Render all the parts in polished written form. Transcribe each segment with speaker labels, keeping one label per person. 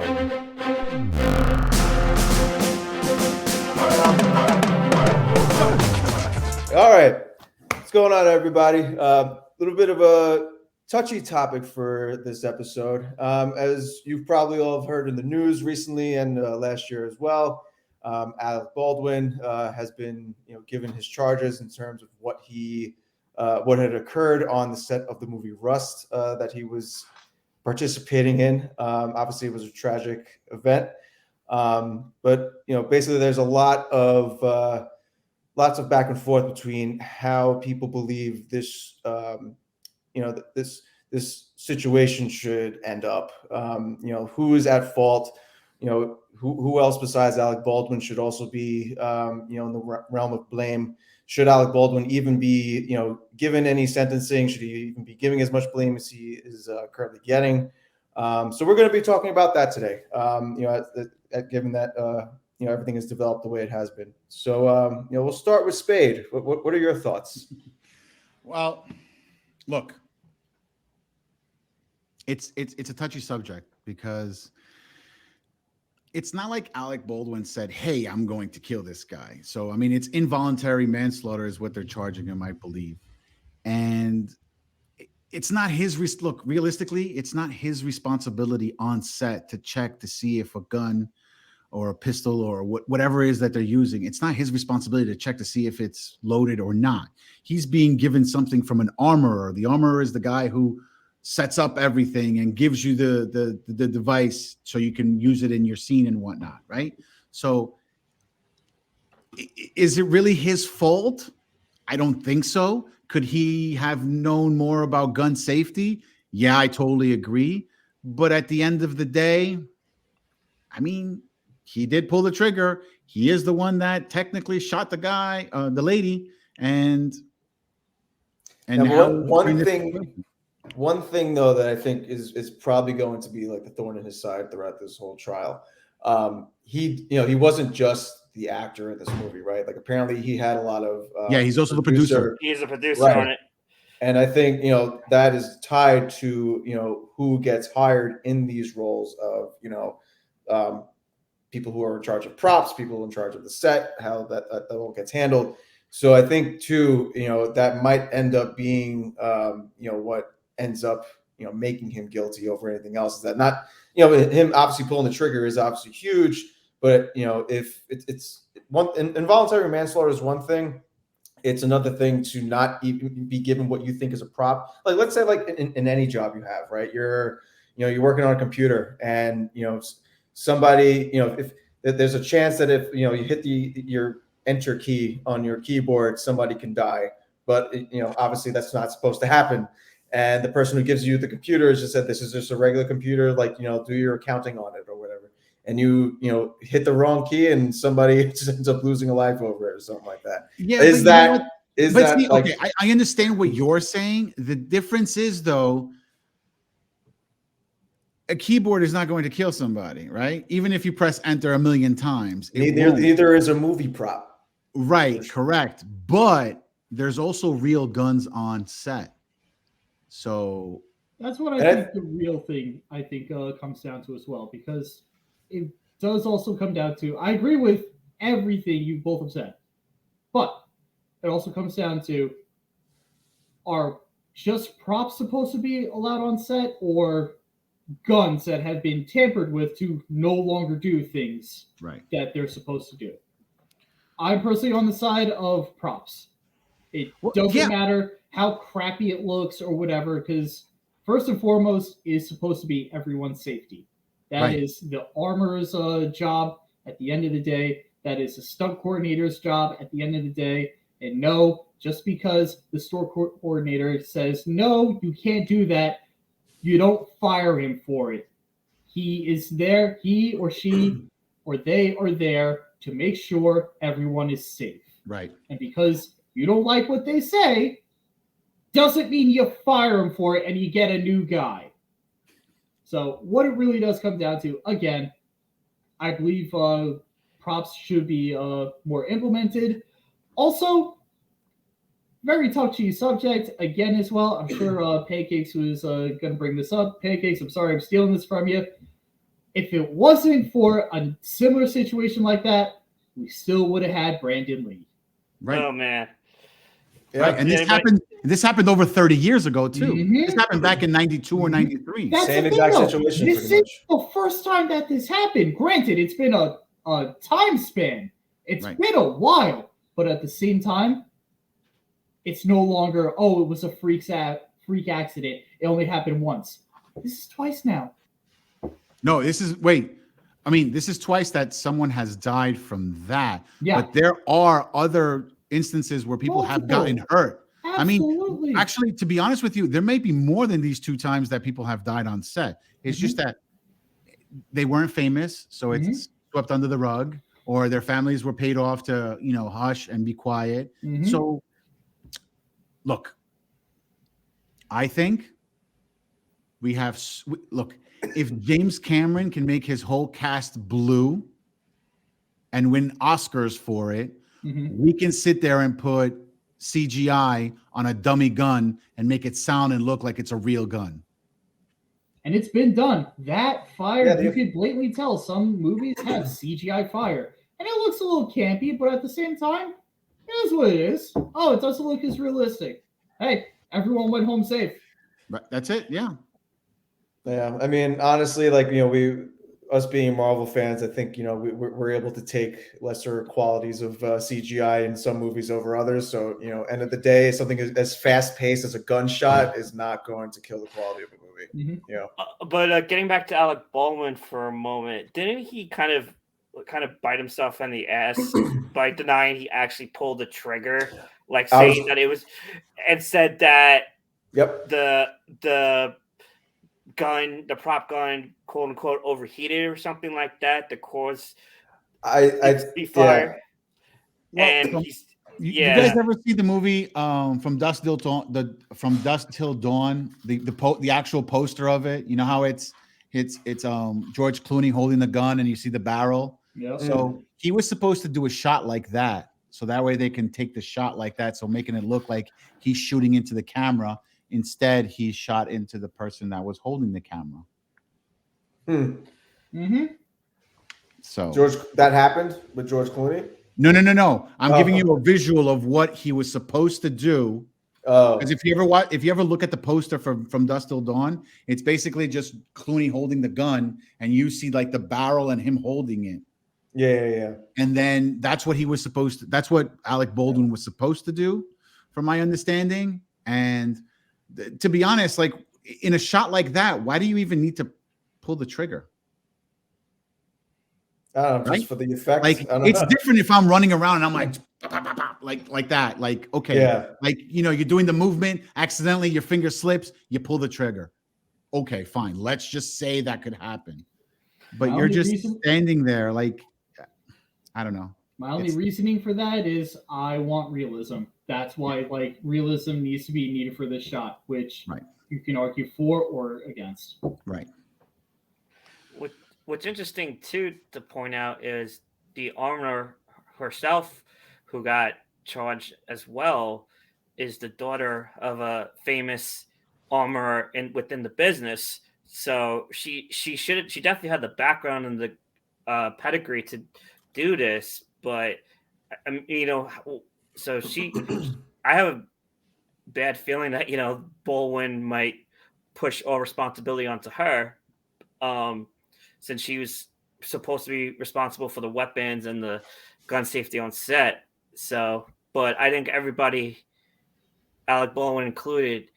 Speaker 1: All right, what's going on, everybody? A little bit of a touchy topic for this episode. As you've probably all heard in the news recently and last year as well, Alec Baldwin has been, given his charges in terms of what had occurred on the set of the movie Rust that he was participating in. Obviously, it was a tragic event, but basically, there's a lots of back and forth between how people believe this, this situation should end up. Who is at fault? Who else besides Alec Baldwin should also be, in the realm of blame? Should Alec Baldwin even be, given any sentencing? Should he even be giving as much blame as he is currently getting? So we're going to be talking about that today. Given that. Everything has developed the way it has been. So, we'll start with Spade. What are your thoughts?
Speaker 2: Well, look, it's a touchy subject because it's not like Alec Baldwin said, "Hey, I'm going to kill this guy." So, I mean, it's involuntary manslaughter is what they're charging him, I believe. And it's not his look, realistically, it's not his responsibility on set to check to see if a gun or a pistol or whatever it is that they're using. It's not his responsibility to check to see if it's loaded or not. He's being given something from an armorer. The armorer is the guy who sets up everything and gives you the device so you can use it in your scene and whatnot, right? So is it really his fault? I don't think so. Could he have known more about gun safety? Yeah, I totally agree. But at the end of the day, I mean, he did pull the trigger. He is the one that technically shot the guy, the lady, and
Speaker 1: now one thing though that I think is probably going to be like the thorn in his side throughout this whole trial. He wasn't just the actor in this movie, right? Like apparently he had a lot of
Speaker 2: he's also the producer.
Speaker 3: He's a producer on it.
Speaker 1: And I think that is tied to who gets hired in these roles of people who are in charge of props, people in charge of the set, how that all gets handled. So I think too, that might end up being, what ends up, making him guilty over anything else. Is that not, him obviously pulling the trigger is obviously huge, but if it's one, involuntary manslaughter is one thing. It's another thing to not even be given what you think is a prop. Like let's say, like in any job you have, right? You're working on a computer, and somebody, if there's a chance that if you hit your enter key on your keyboard, somebody can die, but obviously that's not supposed to happen. And the person who gives you the computer has just said, this is just a regular computer, like do your accounting on it or whatever. And you hit the wrong key, and somebody just ends up losing a life over it or something like that.
Speaker 2: Yeah,
Speaker 1: okay,
Speaker 2: I understand what you're saying. The difference is though, a keyboard is not going to kill somebody, right? Even if you press enter a million times.
Speaker 1: Neither is a movie prop.
Speaker 2: Right, correct. But there's also real guns on set. So
Speaker 4: that's what I think the real thing comes down to as well, because it does also come down to, I agree with everything you both have said, but it also comes down to, are just props supposed to be allowed on set, or guns that have been tampered with to no longer do things that they're supposed to do? I'm personally on the side of props. It doesn't matter how crappy it looks or whatever, because first and foremost is supposed to be everyone's safety. That is the armorer's job at the end of the day. That is the stunt coordinator's job at the end of the day. And no, just because the store coordinator says, no, you can't do that, you don't fire him for it. He is there, he or she or they are there to make sure everyone is safe.
Speaker 2: Right.
Speaker 4: And because you don't like what they say, doesn't mean you fire him for it and you get a new guy. So what it really does come down to, again, I believe props should be more implemented. Also, very touchy subject again as well. I'm sure Pancakes was going to bring this up. Pancakes, I'm sorry I'm stealing this from you. if it wasn't for a similar situation like that, we still would have had Brandon Lee.
Speaker 2: Right.
Speaker 3: Oh man.
Speaker 1: Yeah.
Speaker 2: Right. And this happened over 30 years ago too.
Speaker 4: Mhm.
Speaker 2: This happened back in 92 or 93.
Speaker 4: That's
Speaker 1: Same
Speaker 4: the thing,
Speaker 1: exact
Speaker 4: though.
Speaker 1: situation,
Speaker 4: This
Speaker 1: pretty
Speaker 4: is
Speaker 1: much.
Speaker 4: the first time that this happened. Granted, it's been a time span. It's
Speaker 2: Right.
Speaker 4: been a while, but at the same time, it's no longer, oh, it was a freak accident. It only happened once. This is twice now.
Speaker 2: No, this is this is twice that someone has died from that.
Speaker 4: Yeah.
Speaker 2: But there are other instances where people have gotten hurt.
Speaker 4: Absolutely.
Speaker 2: I mean, actually, to be honest with you, there may be more than these 2 times that people have died on set. It's just that they weren't famous, so it's swept under the rug, or their families were paid off to, hush and be quiet. So, look, I think if James Cameron can make his whole cast blue and win Oscars for it, we can sit there and put CGI on a dummy gun and make it sound and look like it's a real gun.
Speaker 4: And it's been done. That fire,
Speaker 1: Yeah,
Speaker 4: you can blatantly tell some movies have CGI fire. And it looks a little campy, but at the same time, it is what it is. Oh, it doesn't look as realistic. Hey, everyone went home safe.
Speaker 2: But that's it, yeah.
Speaker 1: Yeah, I mean, honestly, like, us being Marvel fans, I think, we're able to take lesser qualities of CGI in some movies over others. So, end of the day, something as fast paced as a gunshot is not going to kill the quality of a movie.
Speaker 3: But getting back to Alec Baldwin for a moment, didn't he kind of bite himself in the ass by denying he actually pulled the trigger, like saying that it was, and said that the gun, the prop gun, quote unquote, overheated or something like that, the cause be fire.
Speaker 1: Yeah.
Speaker 3: And
Speaker 2: you guys ever see the movie From Dusk Till Dawn? The actual poster of it. You know how it's George Clooney holding the gun and you see the barrel.
Speaker 4: Yeah.
Speaker 2: So he was supposed to do a shot like that, so that way they can take the shot like that, so making it look like he's shooting into the camera. Instead, he shot into the person that was holding the camera. So
Speaker 1: that happened with George Clooney?
Speaker 2: No. I'm giving you a visual of what he was supposed to do. Because if you ever look at the poster from Dusk Till Dawn, it's basically just Clooney holding the gun, and you see like the barrel and him holding it.
Speaker 1: Yeah.
Speaker 2: And then that's what he was supposed to. That's what Alec Baldwin was supposed to do, from my understanding. And to be honest, like in a shot like that, why do you even need to pull the trigger?
Speaker 1: I don't know, just for the effect.
Speaker 2: Like it's different if I'm running around and I'm like that. Like, okay,
Speaker 1: yeah.
Speaker 2: Like, you're doing the movement, accidentally your finger slips, you pull the trigger. Okay, fine. Let's just say that could happen. But you're just standing there like, I don't know.
Speaker 4: My only reasoning for that is I want realism. That's why realism needs to be needed for this shot, which you can argue for or against.
Speaker 2: Right.
Speaker 3: What's interesting too to point out is the armor herself, who got charged as well, is the daughter of a famous armorer within the business. So she definitely had the background and the pedigree to do this. But so I have a bad feeling that Baldwin might push all responsibility onto her. Since she was supposed to be responsible for the weapons and the gun safety on set. So, but I think everybody, Alec Baldwin included,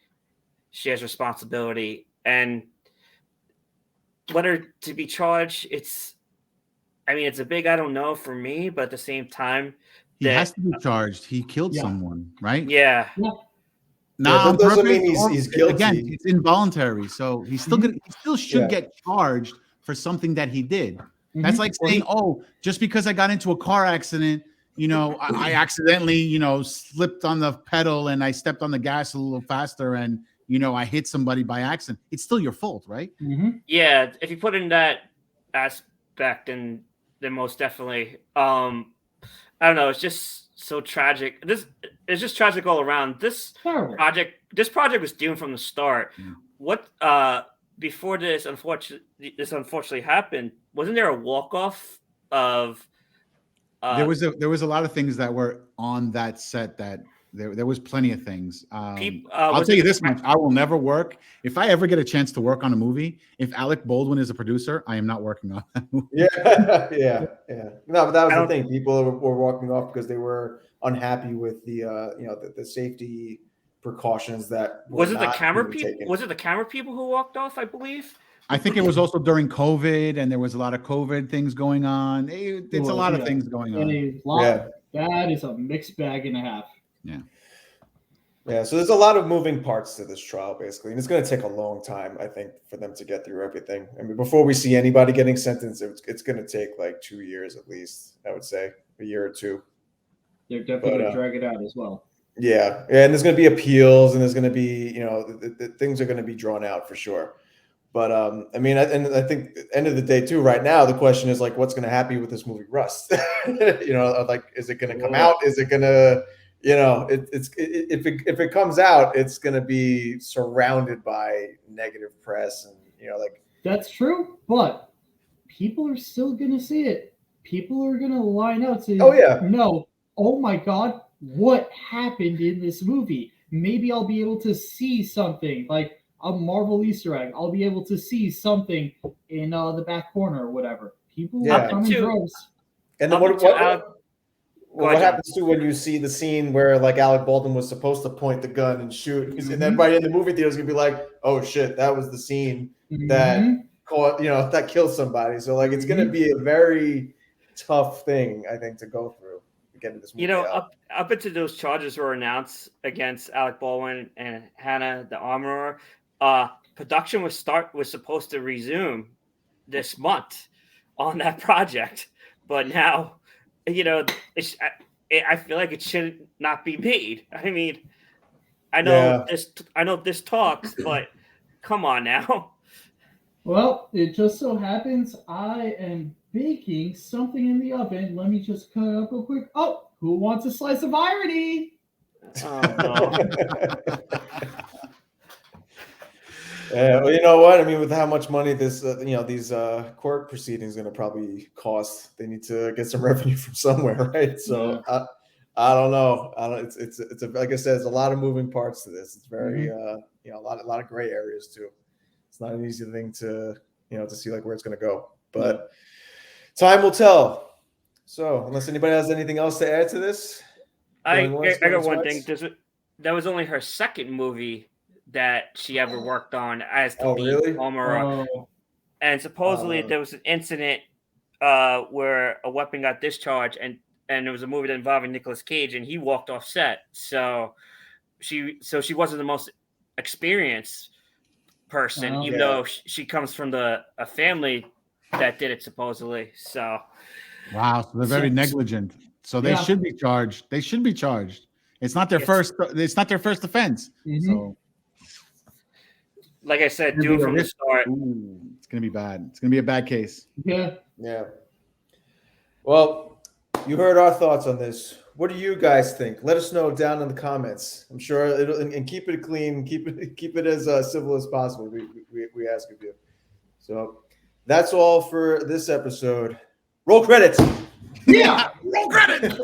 Speaker 3: shares responsibility. And whether to be charged, it's a big I don't know for me, but at the same time,
Speaker 2: he has to be charged. He killed someone, right?
Speaker 3: Yeah.
Speaker 1: That doesn't mean he's guilty.
Speaker 2: Again, it's involuntary, so he's still he still should get charged for something that he did. That's like saying, just because I got into a car accident, I accidentally, slipped on the pedal and I stepped on the gas a little faster and, I hit somebody by accident. It's still your fault, right?
Speaker 3: Yeah. If you put in that aspect, then most definitely, I don't know. It's just so tragic. It's just tragic all around. This project was doomed from the start. What before this unfortunately happened, wasn't there a walk off of?
Speaker 2: There was a lot of things that were on that set that there was plenty of things. I'll
Speaker 3: was
Speaker 2: tell
Speaker 3: it
Speaker 2: you
Speaker 3: the
Speaker 2: this much: I will never work if I ever get a chance to work on a movie. If Alec Baldwin is a producer, I am not working on that movie.
Speaker 1: Yeah, yeah. No, but that was
Speaker 3: I
Speaker 1: the
Speaker 3: don't-
Speaker 1: thing. People were walking off because they were unhappy with the the safety precautions that were
Speaker 3: Was it the
Speaker 1: not
Speaker 3: camera
Speaker 1: being
Speaker 3: people?
Speaker 1: taken.
Speaker 3: Was it the camera people who walked off? I believe.
Speaker 2: I think it was also during COVID, and there was a lot of COVID things going on. It's a lot of things going on.
Speaker 4: A lot.
Speaker 1: Yeah.
Speaker 4: That is a mixed bag and a half.
Speaker 1: Yeah, so there's a lot of moving parts to this trial, basically, and it's going to take a long time, I think, for them to get through everything. I mean, before we see anybody getting sentenced, it's going to take like 2 years at least. I would say a year or two.
Speaker 4: They're definitely going to drag it out as well.
Speaker 1: Yeah, and there's going to be appeals, and there's going to be, the things are going to be drawn out for sure. But I mean, I think at the end of the day, too, right now, the question is like, what's going to happen with this movie Rust? Like, is it going to come out? Is it going to, if it comes out, it's going to be surrounded by negative press, and like
Speaker 4: that's true. But people are still going to see it. People are going to line out to,
Speaker 1: oh yeah,
Speaker 4: no, oh my God, what happened in this movie? Maybe I'll be able to see something like a Marvel Easter egg. I'll be able to see something in the back corner or whatever. People will come in droves.
Speaker 1: And then what happens too when you see the scene where like Alec Baldwin was supposed to point the gun and shoot, and everybody in the movie theater is gonna be like, "Oh shit, that was the scene that caught, that killed somebody." So like, it's gonna be a very tough thing, I think, to go through to get this movie out.
Speaker 3: Up until those charges were announced against Alec Baldwin and Hannah the Armorer, production was supposed to resume this month on that project, but now, I feel like it should not be made. I mean, I know this talks, but come on now.
Speaker 4: Well, it just so happens I am baking something in the oven. Let me just cut it up real quick. Oh, who wants a slice of irony?
Speaker 3: Oh no.
Speaker 1: Well, you know what? I mean, with how much money this, these court proceedings going to probably cost, they need to get some revenue from somewhere, right? So I don't know. It's like I said, there's a lot of moving parts to this. It's very, a lot of gray areas too. It's not an easy thing to see like where it's going to go, but time will tell. So unless anybody has anything else to add to this,
Speaker 3: I got one thing. That was only her second movie that she ever worked on as the lead armorer. And supposedly there was an incident where a weapon got discharged, and it was a movie that involving Nicolas Cage, and he walked off set. So she wasn't the most experienced person, even though she comes from a family that did it supposedly. So
Speaker 2: wow, so they're very negligent. So they should be charged. They should be charged. It's not their first. It's not their first offense. So,
Speaker 3: like I said, do it from the start.
Speaker 2: Ooh, it's gonna be bad. It's gonna be a bad case.
Speaker 4: Yeah.
Speaker 1: Well, you heard our thoughts on this. What do you guys think? Let us know down in the comments. I'm sure and keep it clean. Keep it as civil as possible. We ask of you. So that's all for this episode. Roll credits.
Speaker 4: Yeah.
Speaker 2: Roll credits.